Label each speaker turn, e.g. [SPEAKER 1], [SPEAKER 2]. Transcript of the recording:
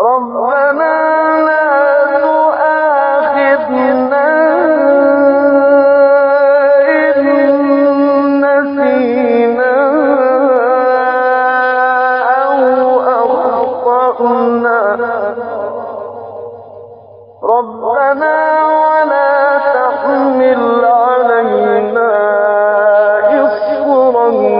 [SPEAKER 1] ربنا لا تؤاخذنا إن نسينا أو أخطأنا ربنا ولا تحمل علينا إصرا